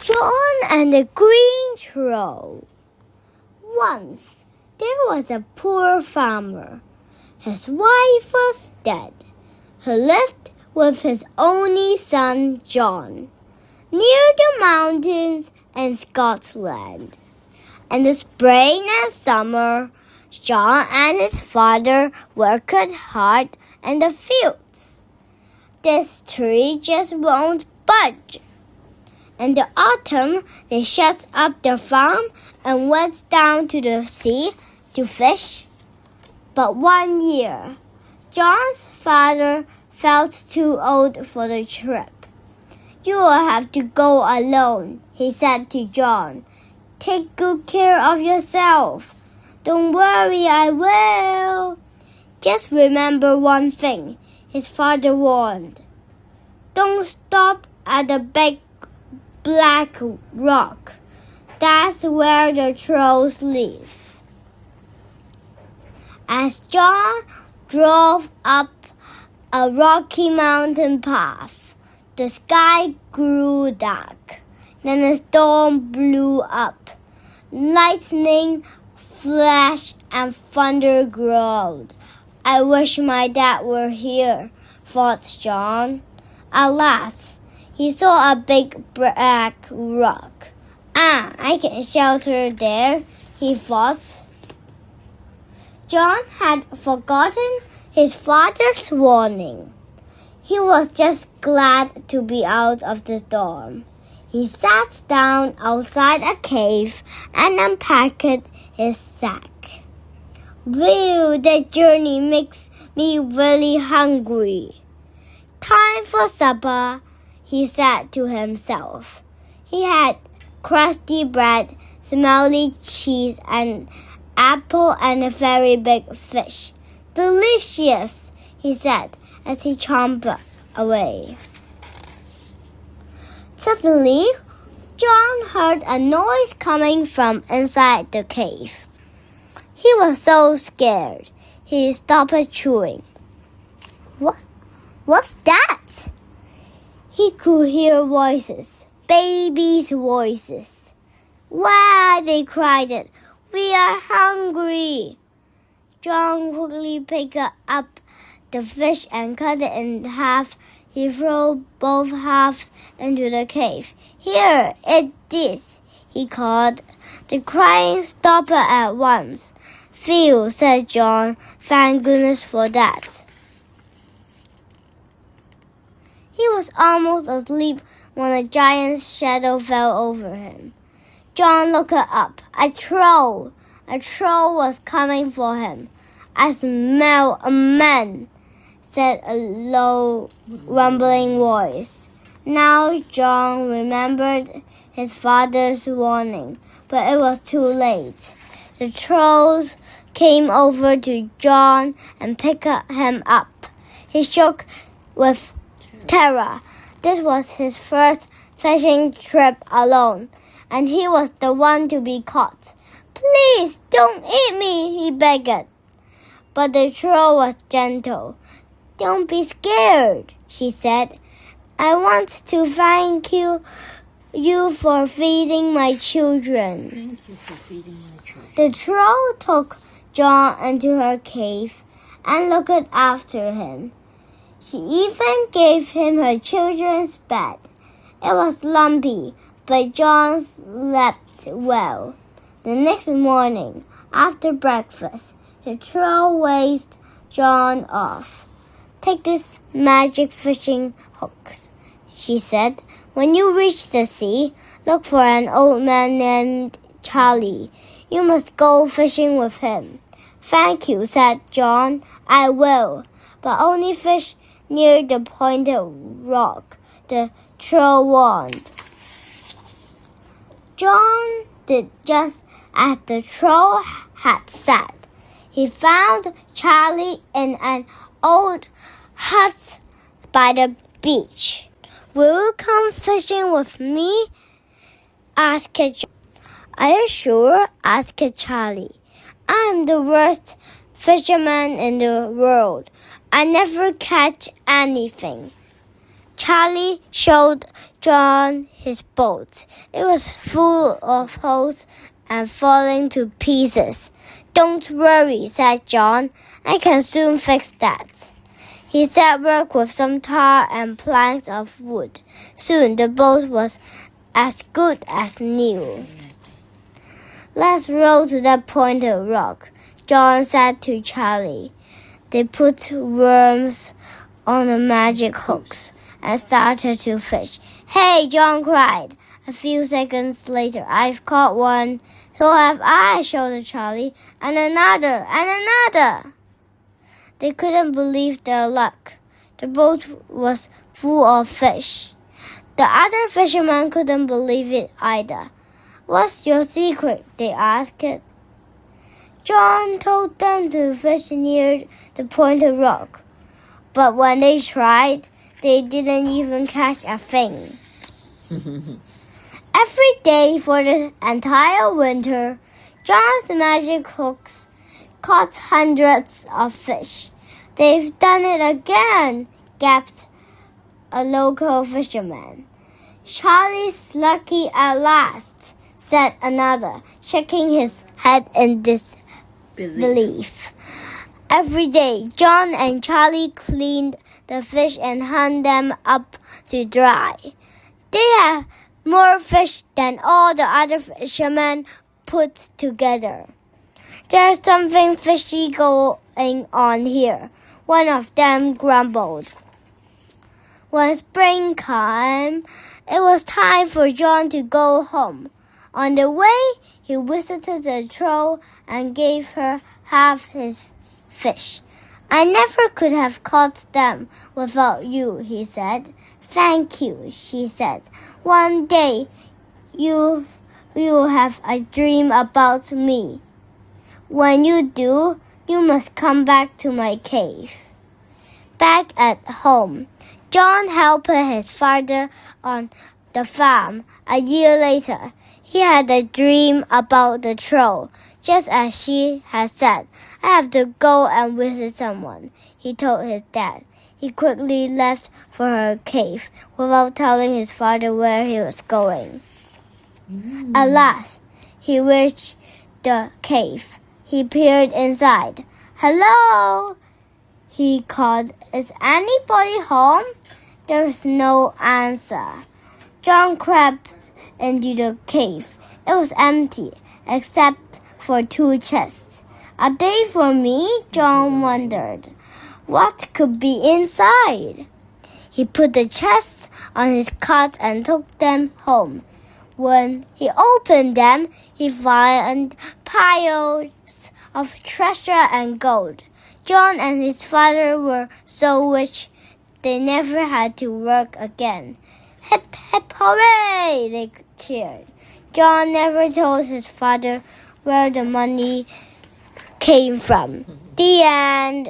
John and the Green Troll. Once there was a poor farmer. His wife was dead. He lived with his only son John near the mountains in Scotland. In the spring and summer, John and his father worked hard in the fields. This tree just won't budge. In the autumn, they shut up the farm and went down to the sea to fish. But one year, John's father felt too old for the trip. "You will have to go alone," he said to John. "Take good care of yourself." "Don't worry, I will." "Just remember one thing," his father warned. "Don't stop at the big black rock. That's where the trolls live." As John drove up a rocky mountain path, the sky grew dark. Then a storm blew up. Lightning flashed and thunder growled. "I wish my dad were here," thought John. Alas, he saw a big black rock. I can shelter there," he thought. John had forgotten his father's warning. He was just glad to be out of the storm. He sat down outside a cave and unpacked his sack. "Whew, that journey makes me really hungry. Time for supper," he said to himself. He had crusty bread, smelly cheese, an apple, and a very big fish. "Delicious," he said as he chomped away. Suddenly, John heard a noise coming from inside the cave. He was so scared, he stopped chewing. What's that?" He could hear voices, babies' voices. "Wow!" they cried. "We are hungry." John quickly picked up the fish and cut it in half. He threw both halves into the cave. "Here, eat this," he called. The crying stopped at once. "Phew," said John. "Thank goodness for that." He was almost asleep when a giant shadow fell over him. John looked up. A troll! A troll was coming for him. "I smell a man," said a low, rumbling voice. Now John remembered his father's warning, but it was too late. The trolls came over to John and picked him up. He shook with terror. This was his first fishing trip alone, and he was the one to be caught. "Please don't eat me," he begged. But the troll was gentle. "Don't be scared," she said. "I want to thank you for feeding my children." Thank you for feeding my children. The troll took John into her cave and looked after him. She even gave him her children's bed. It was lumpy, but John slept well. The next morning, after breakfast, the troll waved John off. "Take these magic fishing hooks," she said. "When you reach the sea, look for an old man named Charlie. You must go fishing with him." "Thank you," said John. "I will, but only fish near the pointed rock," the troll warned. John did just as the troll had said. He found Charlie in an old hut by the beach. "Will you come fishing with me?" asked John. "Are you sure?" asked Charlie. "I'm the worst fisherman in the world. I never catch anything." Charlie showed John his boat. It was full of holes and falling to pieces. Don't worry, said John. I can soon fix that. He set work with some tar and planks of wood. Soon the boat was as good as new. Let's row to that pointed rock, John said to Charlie. They put worms on the magic hooks and started to fish. Hey, John cried. A few seconds later, I've caught one. So have I, shouted Charlie. And another, and another. They couldn't believe their luck. The boat was full of fish. The other fishermen couldn't believe it either. What's your secret? They asked. John told them to fish near the pointed rock. But when they tried, they didn't even catch a thing. Every day for the entire winter, John's magic hooks caught hundreds of fish. They've done it again, gasped a local fisherman. Charlie's lucky at last, said another, shaking his head in disbelief. Every day, John and Charlie cleaned the fish and hung them up to dry. They had more fish than all the other fishermen put together. There's something fishy going on here, one of them grumbled. When spring came, it was time for John to go home. On the way, he visited the troll and gave her half his fish. I never could have caught them without you, he said. Thank you, she said. One day you will have a dream about me. When you do, you must come back to my cave. Back at home, John helped his father on the farm. A year later, he had a dream about the troll, just as she had said. I have to go and visit someone, he told his dad. He quickly left for her cave without telling his father where he was going. At last, he reached the cave. He peered inside. Hello, he called. Is anybody home? There was no answer. John crept into the cave. It was empty, except for 2 chests. Are they for me? John wondered. What could be inside? He put the chests on his cart and took them home. When he opened them, he found piles of treasure and gold. John and his father were so rich they never had to work again. Hip, hip, hooray! They cheered. John never told his father where the money came from. The end.